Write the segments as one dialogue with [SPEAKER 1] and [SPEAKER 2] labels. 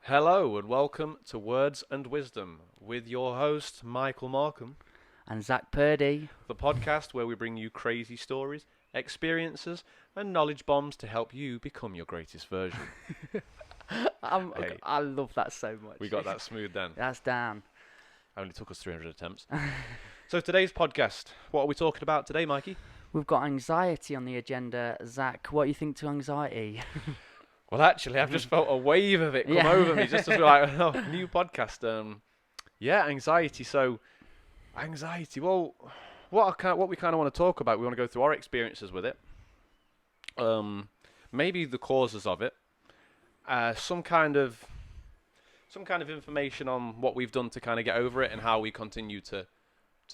[SPEAKER 1] Hello and welcome to Words and Wisdom with your host Michael Markham,
[SPEAKER 2] And Zach Purdy.
[SPEAKER 1] the podcast where we bring you crazy stories, experiences, and knowledge bombs to help you become your greatest version. Hey,
[SPEAKER 2] I love that so much.
[SPEAKER 1] we got that smooth then.
[SPEAKER 2] That's Dan.
[SPEAKER 1] Only took us 300 attempts. So today's podcast, what are we talking about today, Mikey?
[SPEAKER 2] We've got anxiety on the agenda. Zach, what do you think to anxiety?
[SPEAKER 1] Well, actually, I've just felt a wave of it come over me just as we're like, oh, new podcast. Anxiety. So, anxiety. Well, what we kind of want to talk about, we want to go through our experiences with it. Maybe the causes of it. Some kind of information on what we've done to kind of get over it and how we continue to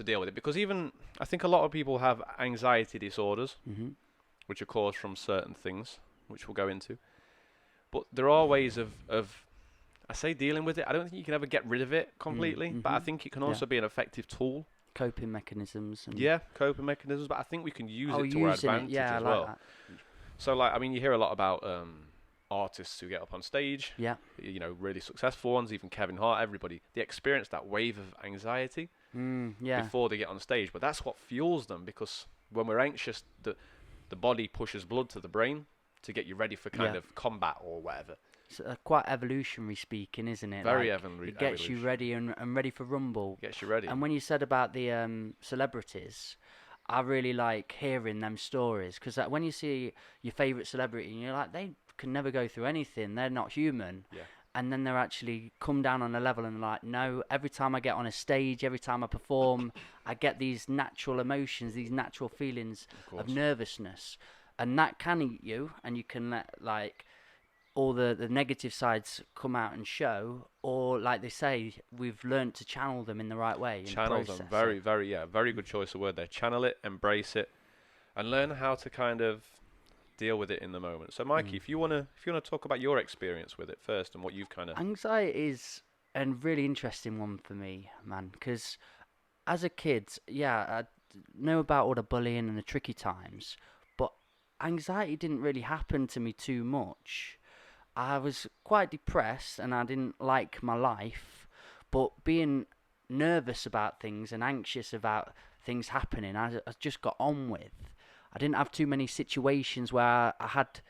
[SPEAKER 1] deal with it. Because even I think a lot of people have anxiety disorders,
[SPEAKER 2] Mm-hmm.
[SPEAKER 1] which are caused from certain things, which we'll go into. But there are ways of I say dealing with it. I don't think you can ever get rid of it completely, but I think it can also be an effective tool.
[SPEAKER 2] Coping mechanisms. And
[SPEAKER 1] Yeah, coping mechanisms, but I think we can use it to our
[SPEAKER 2] using
[SPEAKER 1] advantage
[SPEAKER 2] I
[SPEAKER 1] as
[SPEAKER 2] like
[SPEAKER 1] well.
[SPEAKER 2] that.
[SPEAKER 1] So, like, I mean, you hear a lot about artists who get up on stage,
[SPEAKER 2] Yeah.
[SPEAKER 1] really successful ones, even Kevin Hart, everybody. They experience that wave of anxiety before they get on stage, but that's what fuels them, because when we're anxious, the body pushes blood to the brain to get you ready for kind of combat or whatever.
[SPEAKER 2] It's quite evolutionary speaking, isn't it?
[SPEAKER 1] Very
[SPEAKER 2] like,
[SPEAKER 1] evolutionary.
[SPEAKER 2] It gets you ready and ready for rumble.
[SPEAKER 1] Gets you ready.
[SPEAKER 2] And when you said about the celebrities, I really like hearing them stories, because when you see your favourite celebrity and you're like, they can never go through anything, they're not human.
[SPEAKER 1] Yeah.
[SPEAKER 2] And then they're actually come down on a level and like, no, every time I get on a stage, every time I perform, I get these natural emotions, these natural feelings of nervousness. And that can eat you, and you can let like all the negative sides come out and show, or like they say, we've learned to channel them in the right way.
[SPEAKER 1] Channel them, very good choice of word there. Channel it, embrace it, and learn how to kind of deal with it in the moment. So, Mikey, if you wanna talk about your experience with it first and what you've kind of
[SPEAKER 2] Anxiety is a really interesting one for me, man, because as a kid, I know about all the bullying and the tricky times, but anxiety didn't really happen to me too much. I was quite depressed and I didn't like my life, but being nervous about things and anxious about things happening, I just got on with. I didn't have too many situations where I had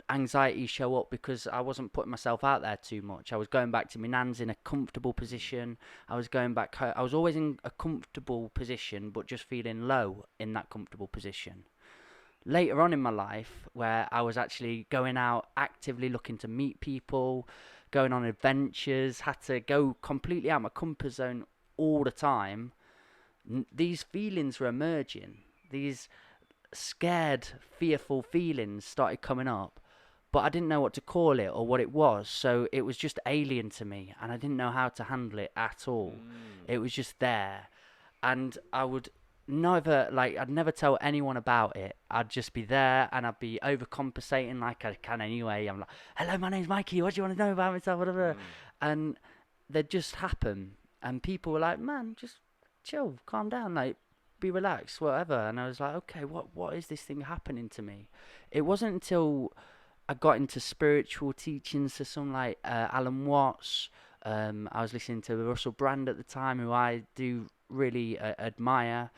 [SPEAKER 2] anxiety show up because I wasn't putting myself out there too much. I was going back to my nan's in a comfortable position. I was going back home. I was always in a comfortable position, but just feeling low in that comfortable position. Later on in my life, where I was actually going out, actively looking to meet people, going on adventures, had to go completely out of my comfort zone all the time, these feelings were emerging. These scared, fearful feelings started coming up, but I didn't know what to call it or what it was, so it was just alien to me, and I didn't know how to handle it at all. It was just there, and I'd never tell anyone about it. I'd just be there, and I'd be overcompensating like I can anyway. I'm like, hello, my name's Mikey, what do you want to know about myself, whatever. And they'd just happen, and people were like, man, just chill, calm down, like, be relaxed, whatever. And I was like, okay, what is this thing happening to me? It wasn't until I got into spiritual teachings to some like Alan Watts. I was listening to Russell Brand at the time, who I do really admire.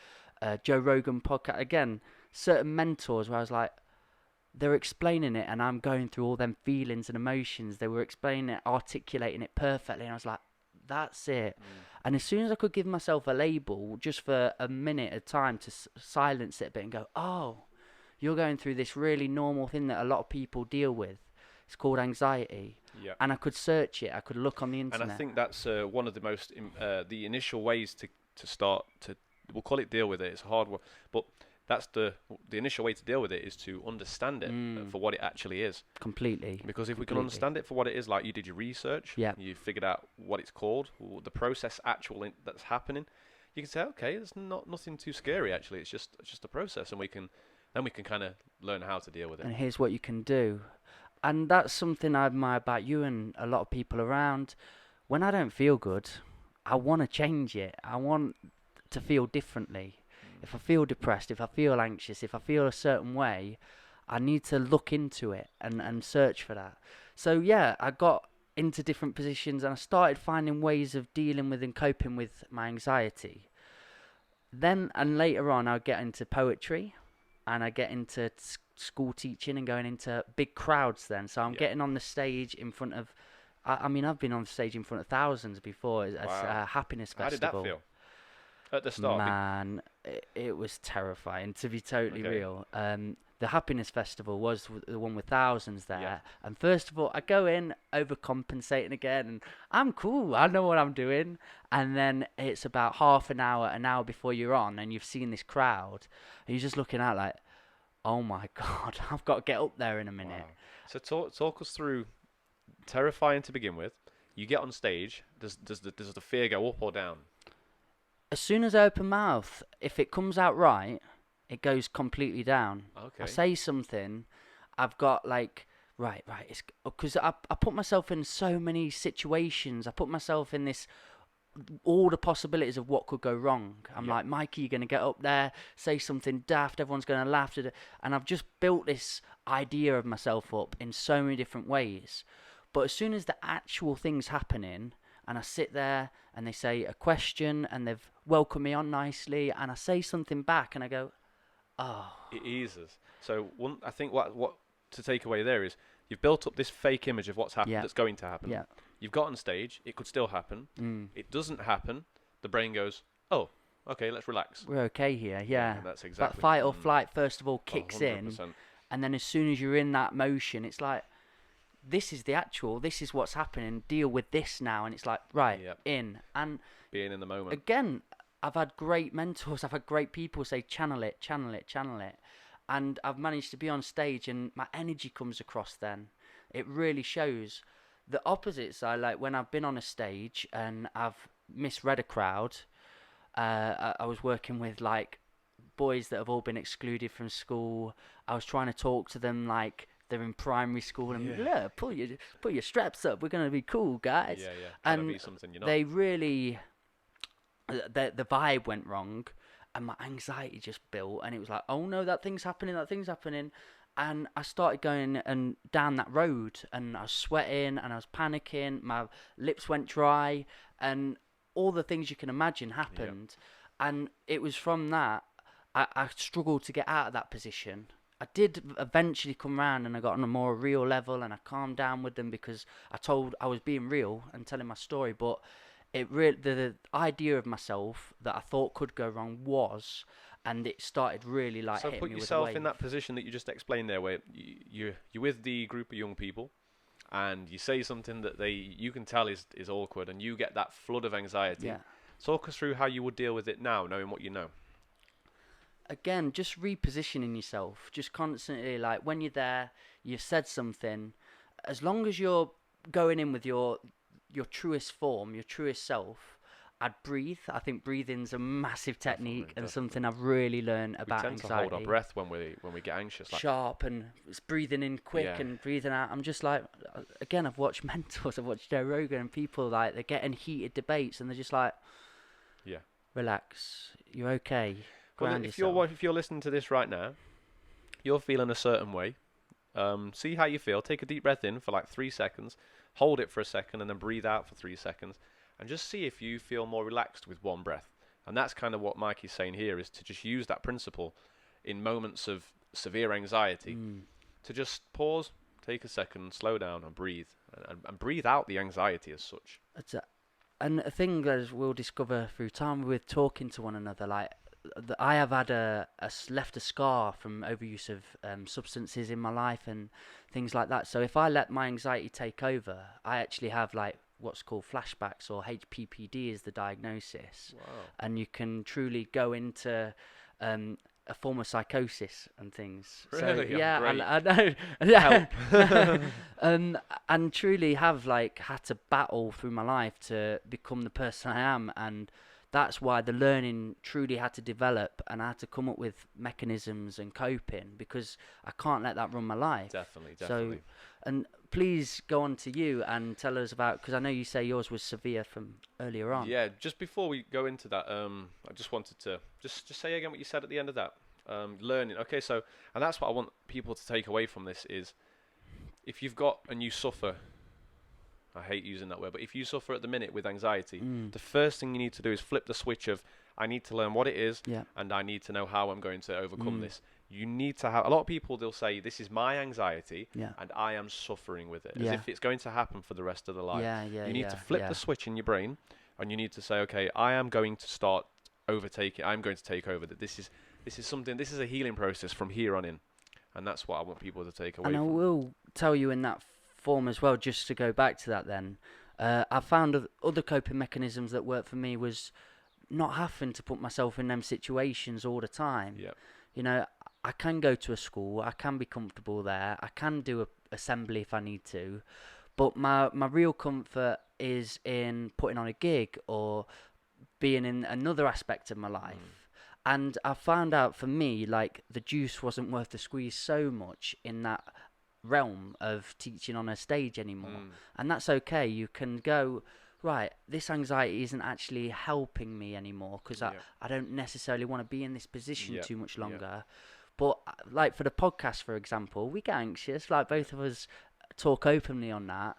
[SPEAKER 2] Joe Rogan podcast. Again, certain mentors where I was like, they're explaining it and I'm going through all them feelings and emotions. They were explaining it, articulating it perfectly. And I was like, that's it. And as soon as I could give myself a label, just for a minute at a time, to silence it a bit and go, oh, you're going through this really normal thing that a lot of people deal with. It's called anxiety.
[SPEAKER 1] Yeah.
[SPEAKER 2] And I could search it. I could look on the internet.
[SPEAKER 1] And I think that's one of the most the initial ways to start to, we'll call it deal with it. It's a hard one, but that's the initial way to deal with it, is to understand it for what it actually is.
[SPEAKER 2] Completely.
[SPEAKER 1] Because if we can understand it for what it is, like you did your research, you figured out what it's called, or the process that's happening, you can say, okay, it's nothing too scary actually. It's just a process, and we can kind of learn how to deal with it.
[SPEAKER 2] And here's what you can do. And that's something I admire about you and a lot of people around. When I don't feel good, I want to change it. I want to feel differently. If I feel depressed, if I feel anxious, if I feel a certain way, I need to look into it and search for that. So yeah, I got into different positions, and I started finding ways of dealing with and coping with my anxiety. Then and later on, I'll get into poetry, and I get into school teaching and going into big crowds then. So I'm getting on the stage in front of, I mean, I've been on stage in front of thousands before as a happiness festival.
[SPEAKER 1] How did that feel at the start?
[SPEAKER 2] Man, it was terrifying, to be totally real. The happiness festival was the one with thousands there. Yeah. And first of all, I go in overcompensating again, and I'm cool. I know what I'm doing. And then it's about half an hour before you're on, and you've seen this crowd, and you're just looking out like, oh my God, I've got to get up there in a minute.
[SPEAKER 1] Wow. So talk us through, terrifying to begin with. You get on stage. Does the fear go up or down?
[SPEAKER 2] As soon as I open mouth, if it comes out right, it goes completely down.
[SPEAKER 1] Okay.
[SPEAKER 2] I say something, I've got like, right, it's because I put myself in so many situations. I put myself in this, all the possibilities of what could go wrong. I'm like, Mikey, you're going to get up there, say something daft, everyone's going to laugh. And I've just built this idea of myself up in so many different ways. But as soon as the actual thing's happening, and I sit there and they say a question and they've welcomed me on nicely, and I say something back and I go, oh.
[SPEAKER 1] It eases. So I think what to take away there is you've built up this fake image of what's happened that's going to happen.
[SPEAKER 2] Yeah.
[SPEAKER 1] You've got on stage, it could still happen. It doesn't happen. The brain goes, oh, okay, let's relax.
[SPEAKER 2] We're okay here, yeah.
[SPEAKER 1] That's exactly.
[SPEAKER 2] That fight or flight, first of all, kicks
[SPEAKER 1] 100%.
[SPEAKER 2] in. And then as soon as you're in that motion, it's like, this is what's happening, deal with this now. And it's like, in. And
[SPEAKER 1] being in the moment.
[SPEAKER 2] Again, I've had great mentors, I've had great people say, channel it. And I've managed to be on stage and my energy comes across then. It really shows. The opposite side, like when I've been on a stage and I've misread a crowd, I was working with like boys that have all been excluded from school. I was trying to talk to them like they're in primary school and look, pull your straps up. We're gonna be cool, guys.
[SPEAKER 1] Yeah.
[SPEAKER 2] And
[SPEAKER 1] be something you're not.
[SPEAKER 2] They really, the vibe went wrong, and my anxiety just built. And it was like, oh no, that thing's happening. And I started going and down that road, and I was sweating, and I was panicking. My lips went dry, and all the things you can imagine happened. Yep. And it was from that I struggled to get out of that position. I did eventually come round, and I got on a more real level, and I calmed down with them because I was being real and telling my story. But the idea of myself that I thought could go wrong was. And it started really like hitting me with a wave. So put yourself
[SPEAKER 1] in that position that you just explained there, where you're with the group of young people, and you say something that you can tell is awkward, and you get that flood of anxiety.
[SPEAKER 2] Yeah.
[SPEAKER 1] Talk us through how you would deal with it now, knowing what you know.
[SPEAKER 2] Again, just repositioning yourself, just constantly like when you're there, you've said something. As long as you're going in with your truest form, your truest self. I'd breathe. I think breathing's a massive technique and something I've really learned about anxiety.
[SPEAKER 1] We tend to hold our breath when we get anxious. Like
[SPEAKER 2] sharp, and it's breathing in quick and breathing out. I'm just like, again, I've watched mentors, I've watched Joe Rogan, and people like they're getting heated debates, and they're just like, relax, you're okay. Ground yourself.
[SPEAKER 1] If you're listening to this right now, you're feeling a certain way. See how you feel. Take a deep breath in for like 3 seconds, hold it for a second, and then breathe out for 3 seconds. And just see if you feel more relaxed with one breath. And that's kind of what Mikey's saying here, is to just use that principle in moments of severe anxiety to just pause, take a second, slow down and breathe. And breathe out the anxiety as such.
[SPEAKER 2] And a thing that we'll discover through time with talking to one another, like I have had left a scar from overuse of substances in my life and things like that. So if I let my anxiety take over, I actually have like what's called flashbacks, or HPPD is the diagnosis.
[SPEAKER 1] Wow.
[SPEAKER 2] And you can truly go into a form of psychosis and things.
[SPEAKER 1] Really?
[SPEAKER 2] So, yeah,
[SPEAKER 1] great.
[SPEAKER 2] I know. Yeah. And truly have like had to battle through my life to become the person I am, and that's why the learning truly had to develop, and I had to come up with mechanisms and coping, because I can't let that run my life.
[SPEAKER 1] Definitely.
[SPEAKER 2] So, and please go on to you and tell us about, because I know you say yours was severe from earlier on.
[SPEAKER 1] Yeah, just before we go into that, I just wanted to just say again what you said at the end of that. Learning. Okay, so, and that's what I want people to take away from this is, if you've got and you suffer I hate using that word, but if you suffer at the minute with anxiety, the first thing you need to do is flip the switch of, I need to learn what it is, and I need to know how I'm going to overcome this. You need to have, a lot of people, they'll say, this is my anxiety, and I am suffering with it, as if it's going to happen for the rest of their life. You need to flip the switch in your brain, and you need to say, okay, I am going to start overtaking, I'm going to take over, that this is something, this is a healing process from here on in. And that's what I want people to take away from.
[SPEAKER 2] And I will tell you in that form as well, just to go back to that then, I found other coping mechanisms that worked for me was not having to put myself in them situations all the time. You know, I can go to a school, I can be comfortable there, I can do a assembly if I need to, but my real comfort is in putting on a gig or being in another aspect of my life. And I found out for me, like, the juice wasn't worth the squeeze so much in that realm of teaching on a stage anymore. And that's okay. You can go, right, this anxiety isn't actually helping me anymore because I don't necessarily want to be in this position too much longer. But, like, for the podcast, for example, we get anxious. Like, both of us talk openly on that.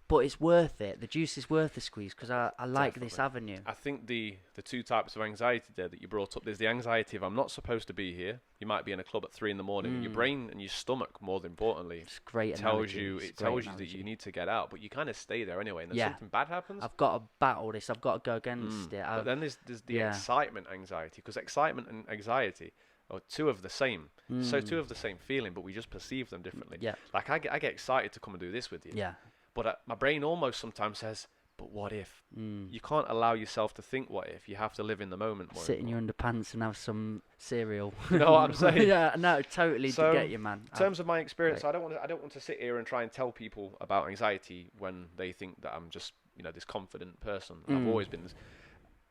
[SPEAKER 2] But it's worth it. The juice is worth the squeeze because I like this avenue.
[SPEAKER 1] I think the two types of anxiety there that you brought up, there's the anxiety of I'm not supposed to be here. You might be in a club at 3 a.m. and your brain and your stomach, more importantly,
[SPEAKER 2] it's great
[SPEAKER 1] tells you that you need to get out, but you kind of stay there anyway. And then something bad happens.
[SPEAKER 2] I've got to battle this. I've got to go against it.
[SPEAKER 1] But then there's the excitement anxiety, because excitement and anxiety are two of the same. So two of the same feeling, but we just perceive them differently. Like I get excited to come and do this with you. But my brain almost sometimes says, but what if? You can't allow yourself to think what if. You have to live in the moment.
[SPEAKER 2] Sit in your underpants and have some cereal.
[SPEAKER 1] You know what I'm saying?
[SPEAKER 2] No, totally to get you, man.
[SPEAKER 1] In terms of my experience, I don't want to sit here and try and tell people about anxiety when they think that I'm just, this confident person. I've always been this.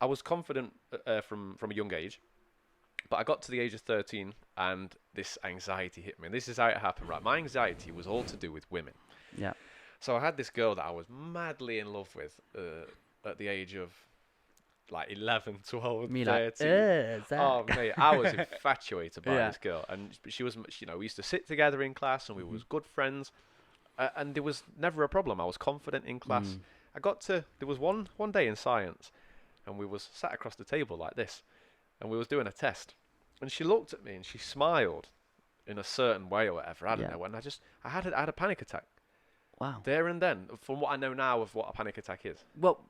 [SPEAKER 1] I was confident from a young age, but I got to the age of 13 and this anxiety hit me. And this is how it happened, right? My anxiety was all to do with women. So I had this girl that I was madly in love with at the age of like 11, 12,
[SPEAKER 2] me
[SPEAKER 1] 13. Oh, mate, I was infatuated by this girl. And she was, we used to sit together in class and we was good friends. And there was never a problem. I was confident in class. There was one day in science and we was sat across the table like this and we was doing a test. And she looked at me and she smiled in a certain way or whatever. I don't know. And I had a panic attack.
[SPEAKER 2] Wow.
[SPEAKER 1] There and then, from what I know now of what a panic attack is.
[SPEAKER 2] Well,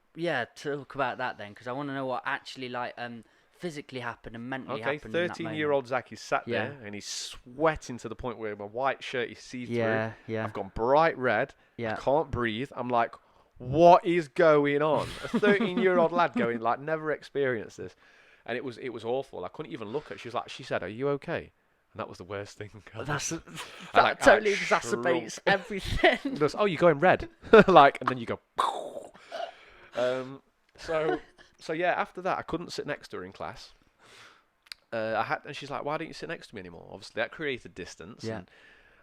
[SPEAKER 2] talk about that then, because I want to know what actually physically happened and mentally happened.
[SPEAKER 1] 13-year-old Zak is sat there and he's sweating to the point where my white shirt is see-through. I've gone bright red. I can't breathe. I'm like, what is going on? A 13-year-old lad going, like, never experienced this. And it was awful. I couldn't even look at her. She said, are you okay? And that was the worst thing.
[SPEAKER 2] That totally exacerbates everything.
[SPEAKER 1] Oh, you're going red. And then you go. So yeah, after that, I couldn't sit next to her in class. And she's like, why don't you sit next to me anymore? Obviously, that created distance. And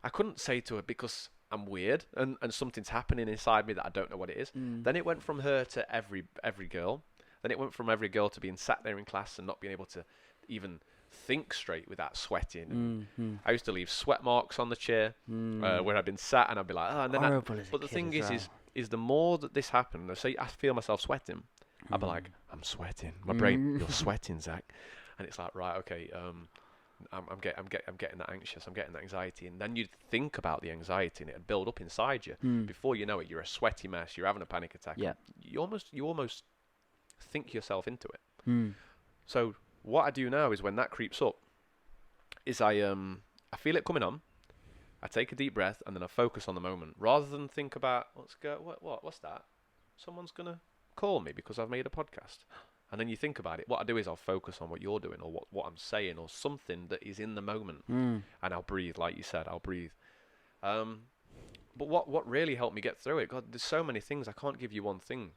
[SPEAKER 1] I couldn't say to her because I'm weird and something's happening inside me that I don't know what it is. Then it went from her to every girl. Then it went from every girl to being sat there in class and not being able to even think straight without sweating. I used to leave sweat marks on the chair where I'd been sat, and I'd be like, oh, and then but the thing is the more that this happened, say I feel myself sweating, I'd be like, I'm sweating. My brain, you're sweating, Zak, and it's like, right, okay, I'm getting that anxious, I'm getting that anxiety, and then you'd think about the anxiety, and it'd build up inside you. Before you know it, you're a sweaty mess. You're having a panic attack. You almost think yourself into it. So what I do now is when that creeps up, is I feel it coming on, I take a deep breath and then I focus on the moment rather than think about what's that? Someone's gonna call me because I've made a podcast. And then you think about it. What I do is I'll focus on what you're doing or what I'm saying or something that is in the moment, and I'll breathe, like you said. I'll breathe. But what really helped me get through it? God, there's so many things. I can't give you one thing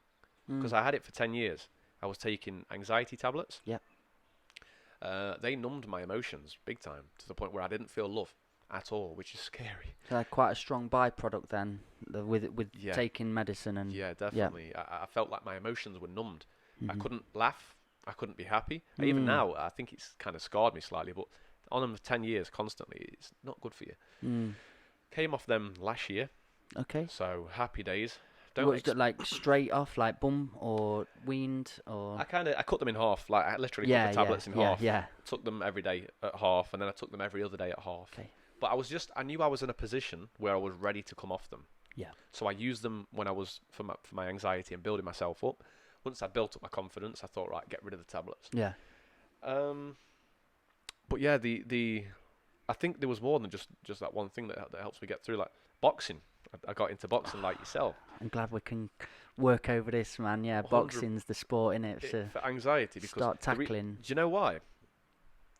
[SPEAKER 1] because I had it for 10 years. I was taking anxiety tablets. They numbed my emotions big time to the point where I didn't feel love at all, which is scary.
[SPEAKER 2] So quite a strong byproduct then with taking medicine and
[SPEAKER 1] definitely. I felt like my emotions were numbed. I couldn't laugh. I couldn't be happy. Even now, I think it's kind of scarred me slightly. But on them for 10 years constantly, it's not good for you. Came off them last year.
[SPEAKER 2] Okay.
[SPEAKER 1] So happy days.
[SPEAKER 2] Was it like straight off, like bum or weaned or?
[SPEAKER 1] I cut them in half. Like I literally cut the tablets in half.
[SPEAKER 2] Yeah.
[SPEAKER 1] Took them every day at half, and then I took them every other day at half.
[SPEAKER 2] Okay.
[SPEAKER 1] But I knew I was in a position where I was ready to come off them.
[SPEAKER 2] Yeah.
[SPEAKER 1] So I used them when I was for my anxiety and building myself up. Once I built up my confidence, I thought, right, get rid of the tablets.
[SPEAKER 2] Yeah.
[SPEAKER 1] But yeah, I think there was more than just that one thing that helps me get through. Like boxing, I got into boxing like yourself.
[SPEAKER 2] I'm glad we can work over this, man. Yeah, boxing's the sport, innit?
[SPEAKER 1] For anxiety, because
[SPEAKER 2] start tackling.
[SPEAKER 1] Do you know why?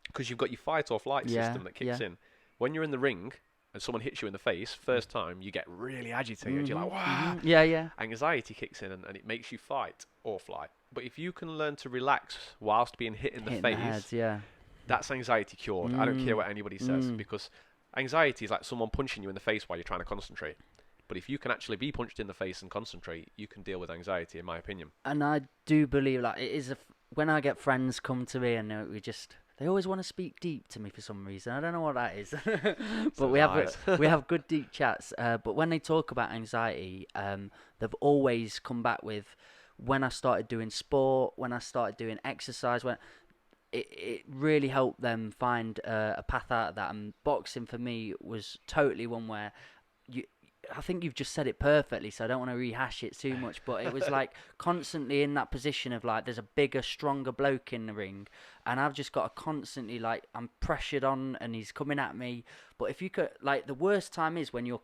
[SPEAKER 1] Because you've got your fight or flight system that kicks in. When you're in the ring and someone hits you in the face, first time, you get really agitated. You're like, wow.
[SPEAKER 2] Yeah.
[SPEAKER 1] Anxiety kicks in and it makes you fight or flight. But if you can learn to relax whilst being hit in the face, that's anxiety cured. I don't care what anybody says, because anxiety is like someone punching you in the face while you're trying to concentrate. But if you can actually be punched in the face and concentrate, you can deal with anxiety, in my opinion.
[SPEAKER 2] And I do believe, like, it is when I get friends come to me and they always want to speak deep to me for some reason. I don't know what that is. But we have good deep chats. But when they talk about anxiety, they've always come back with, when I started doing sport, when I started doing exercise, when it really helped them find a path out of that. And boxing for me was totally one where I think you've just said it perfectly, so I don't want to rehash it too much, but it was like constantly in that position of like, there's a bigger, stronger bloke in the ring, and I've just got to constantly, like, I'm pressured on and he's coming at me. But if you could, like, the worst time is when you're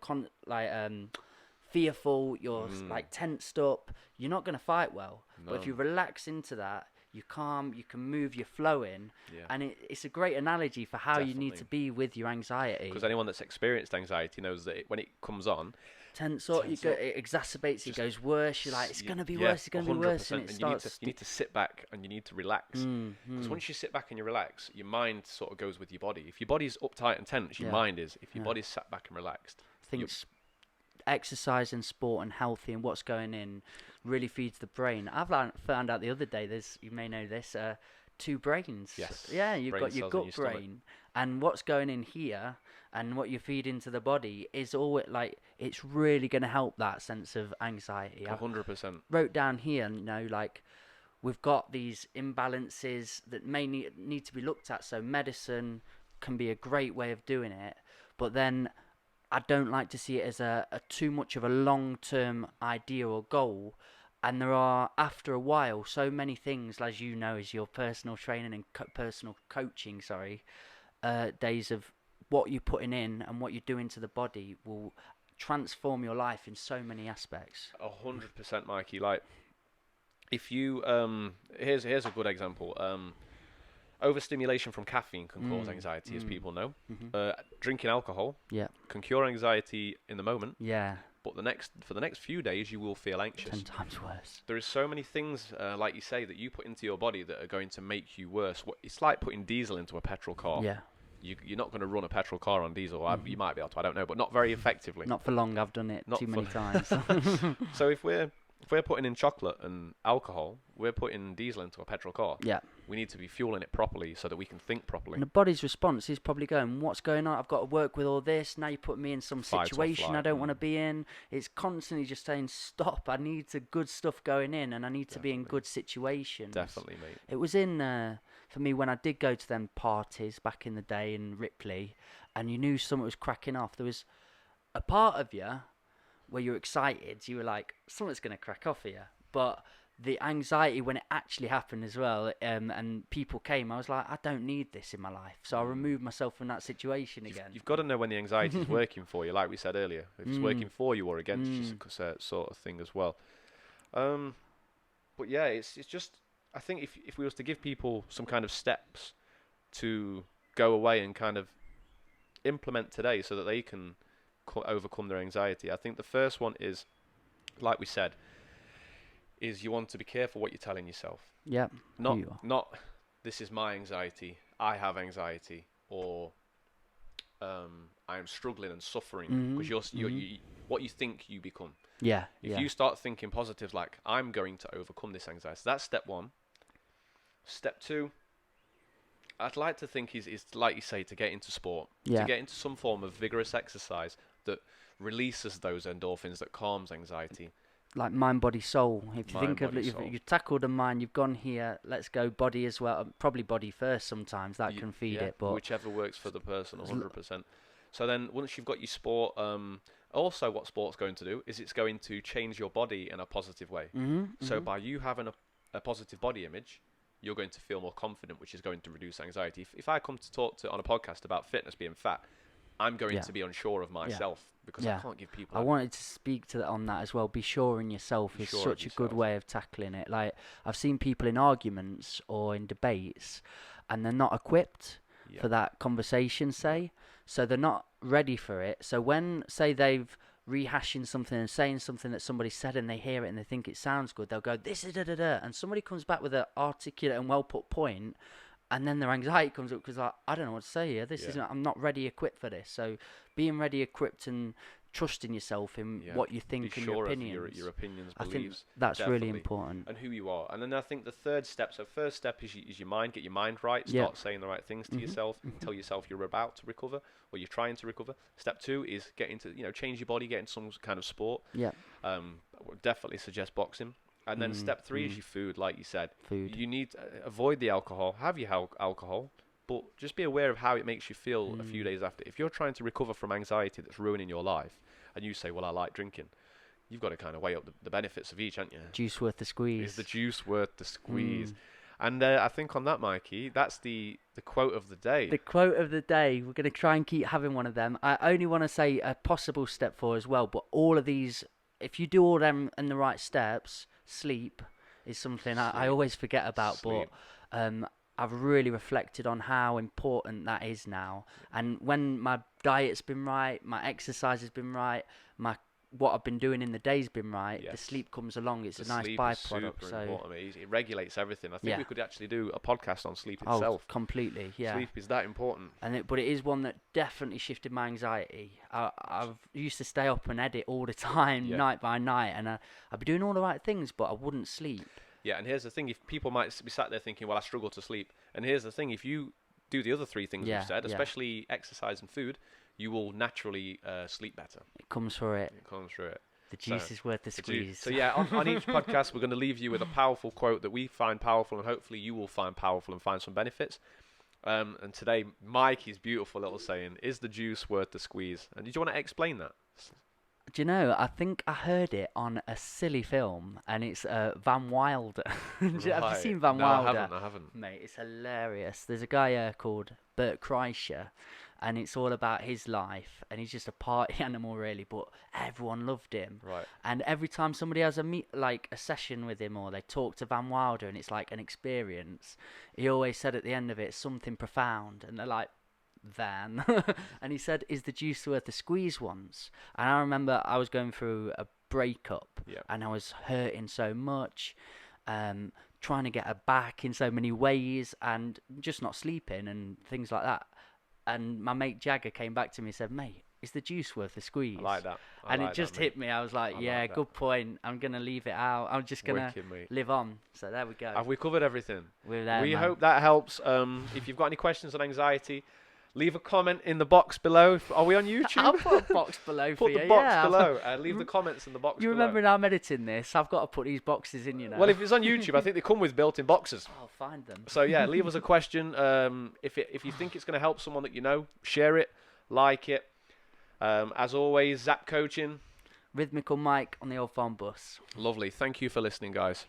[SPEAKER 2] fearful, you're like tensed up, you're not going to fight well. No. But if you relax into that, you're calm, you can move, you're flowing, and it's a great analogy for how you need to be with your anxiety.
[SPEAKER 1] Because anyone that's experienced anxiety knows that when it comes on,
[SPEAKER 2] tense up, it exacerbates, it goes worse, you're like, it's going to be worse, it's going to be worse, and
[SPEAKER 1] you need to sit back and you need to relax. Because once you sit back and you relax, your mind sort of goes with your body. If your body's uptight and tense, your mind is. If your body's sat back and relaxed.
[SPEAKER 2] I think exercise and sport and healthy and what's going in really feeds the brain. I've found out the other day, you may know this, two brains.
[SPEAKER 1] Yes.
[SPEAKER 2] Yeah, you've got your gut brain, and what's going in here and what you feed into the body is all like, it's really going to help that sense of anxiety.
[SPEAKER 1] 100%.
[SPEAKER 2] Wrote down here, like, we've got these imbalances that may need to be looked at. So medicine can be a great way of doing it, but then I don't like to see it as a too much of a long-term idea or goal. And there are, after a while, so many things, as you know, as your personal training and personal coaching, days of what you're putting in and what you're doing to the body will transform your life in so many aspects.
[SPEAKER 1] 100%, Mikey. Like, if you, here's a good example. Overstimulation from caffeine can cause anxiety, as people know. Drinking alcohol can cure anxiety in the moment.
[SPEAKER 2] Yeah.
[SPEAKER 1] But for the next few days, you will feel anxious.
[SPEAKER 2] 10 times worse.
[SPEAKER 1] There is so many things, like you say, that you put into your body that are going to make you worse. It's like putting diesel into a petrol car.
[SPEAKER 2] Yeah.
[SPEAKER 1] You're not going to run a petrol car on diesel. You might be able to, I don't know, but not very effectively.
[SPEAKER 2] Not for long. I've done it too many times.
[SPEAKER 1] So if we're putting in chocolate and alcohol, we're putting diesel into a petrol car.
[SPEAKER 2] Yeah.
[SPEAKER 1] We need to be fueling it properly so that we can think properly.
[SPEAKER 2] And the body's response is probably going, what's going on? I've got to work with all this. Now you put me in some situation I don't want to be in. It's constantly just saying, stop. I need the good stuff going in, and I need to be in good situations.
[SPEAKER 1] Definitely, mate.
[SPEAKER 2] It was in, for me, when I did go to them parties back in the day in Ripley, and you knew something was cracking off, there was a part of you where you're excited. You were like, something's going to crack off here. But the anxiety when it actually happened as well, and people came, I was like, I don't need this in my life. So I removed myself from that situation again.
[SPEAKER 1] You've got to know when the anxiety is working for you, like we said earlier. If it's working for you or against you, sort of thing as well. But yeah, it's just, I think if we was to give people some kind of steps to go away and kind of implement today so that they can overcome their anxiety, I think the first one is, like we said, is you want to be careful what you're telling yourself.
[SPEAKER 2] Yeah.
[SPEAKER 1] Not this is my anxiety, I have anxiety, or I am struggling and suffering, because you're what you think you become.
[SPEAKER 2] Yeah.
[SPEAKER 1] If you start thinking positive, like, I'm going to overcome this anxiety, that's step one. Step two, I'd like to think is like you say, to get into sport, to get into some form of vigorous exercise that releases those endorphins, that calms anxiety.
[SPEAKER 2] like mind, body, soul. If you
[SPEAKER 1] Mind,
[SPEAKER 2] think of
[SPEAKER 1] body,
[SPEAKER 2] it,
[SPEAKER 1] soul.
[SPEAKER 2] you've tackled the mind, you've gone here. Let's go body as well. Probably body first. Sometimes that can feed it, but
[SPEAKER 1] whichever works for the person, 100%. So then, once you've got your sport, also what sport's going to do is it's going to change your body in a positive way. So by you having a positive body image, you're going to feel more confident, which is going to reduce anxiety. If I come to talk on a podcast about fitness being fat, I'm going to be unsure of myself because I can't give people.
[SPEAKER 2] I wanted to speak on that as well. Be sure in yourself is such a good way of tackling it. Like, I've seen people in arguments or in debates, and they're not equipped for that conversation, say. So they're not ready for it. So when, say, they've rehashing something and saying something that somebody said and they hear it and they think it sounds good, they'll go, this is da-da-da, and somebody comes back with an articulate and well-put point, and then their anxiety comes up because, like, I don't know what to say here. I'm not ready equipped for this. So being ready, equipped, and trusting yourself in what you think and your opinions.
[SPEAKER 1] Of your opinions,
[SPEAKER 2] I
[SPEAKER 1] beliefs.
[SPEAKER 2] think that's really important.
[SPEAKER 1] And who you are. And then I think the third step, so first step is your mind, get your mind right, start saying the right things to yourself, tell yourself you're about to recover or you're trying to recover. Step 2 is get into, change your body, get into some kind of sport.
[SPEAKER 2] Yeah.
[SPEAKER 1] I would definitely suggest boxing. And then step 3 is your food, like you said.
[SPEAKER 2] Food.
[SPEAKER 1] You need to avoid the alcohol, have your alcohol, but just be aware of how it makes you feel a few days after. If you're trying to recover from anxiety that's ruining your life, and you say, well, I like drinking, you've got to kind of weigh up the benefits of each, haven't you?
[SPEAKER 2] Juice worth the squeeze.
[SPEAKER 1] Is the juice worth the squeeze? And I think on that, Mikey, that's the quote of the day. The
[SPEAKER 2] quote of the day. We're going to try and keep having one of them. I only want to say a possible step 4 as well, but all of these, if you do all them in the right steps, sleep is something I always forget about, but I've really reflected on how important that is now. And when my diet's been right, my exercise has been right, what I've been doing in the day's been right, the sleep comes along. It's a nice byproduct.
[SPEAKER 1] Super important. It regulates everything. I think we could actually do a podcast on sleep itself.
[SPEAKER 2] Oh, completely, yeah.
[SPEAKER 1] Sleep is that important.
[SPEAKER 2] But it is one that definitely shifted my anxiety. I've used to stay up and edit all the time, night by night, and I'd be doing all the right things, but I wouldn't sleep.
[SPEAKER 1] Yeah, and here's the thing. If people might be sat there thinking, well, I struggle to sleep. And here's the thing. If you do the other 3 things we've said, especially exercise and food, you will naturally sleep better.
[SPEAKER 2] It comes through it. The juice is worth the squeeze.
[SPEAKER 1] So yeah, on each podcast, we're going to leave you with a powerful quote that we find powerful, and hopefully you will find powerful and find some benefits. And today, Mikey's beautiful little saying, is the juice worth the squeeze? And did you want to explain that?
[SPEAKER 2] Do you know, I think I heard it on a silly film, and it's Van Wilder. Have you seen Van Wilder?
[SPEAKER 1] I haven't.
[SPEAKER 2] Mate, it's hilarious. There's a guy called Bert Kreischer, and it's all about his life, and he's just a party animal, really, but everyone loved him.
[SPEAKER 1] Right.
[SPEAKER 2] And every time somebody has a session with him, or they talk to Van Wilder, and it's like an experience, he always said at the end of it something profound, and they're like, Van. And he said, is the juice worth the squeeze once? And I remember I was going through a breakup, and I was hurting so much, trying to get her back in so many ways, and just not sleeping and things like that. And my mate Jagger came back to me and said, mate, is the juice worth the squeeze?
[SPEAKER 1] I like that.
[SPEAKER 2] It just hit me. I was like, good point. I'm going to leave it out. I'm just going to live on. So there we go.
[SPEAKER 1] Have we covered everything?
[SPEAKER 2] We're there,
[SPEAKER 1] we hope that helps. If you've got any questions on anxiety, leave a comment in the box below. Are we on YouTube?
[SPEAKER 2] I'll put a box below for you.
[SPEAKER 1] Put the box below. Leave the comments in the box below.
[SPEAKER 2] You remember now I'm editing this? I've got to put these boxes in, you know.
[SPEAKER 1] Well, if it's on YouTube, I think they come with built-in boxes.
[SPEAKER 2] I'll find them.
[SPEAKER 1] So, yeah, leave us a question. If you think it's going to help someone that you know, share it, like it. As always, Zak Coaching.
[SPEAKER 2] Rhythmical Mike on the Old Farm Bus.
[SPEAKER 1] Lovely. Thank you for listening, guys.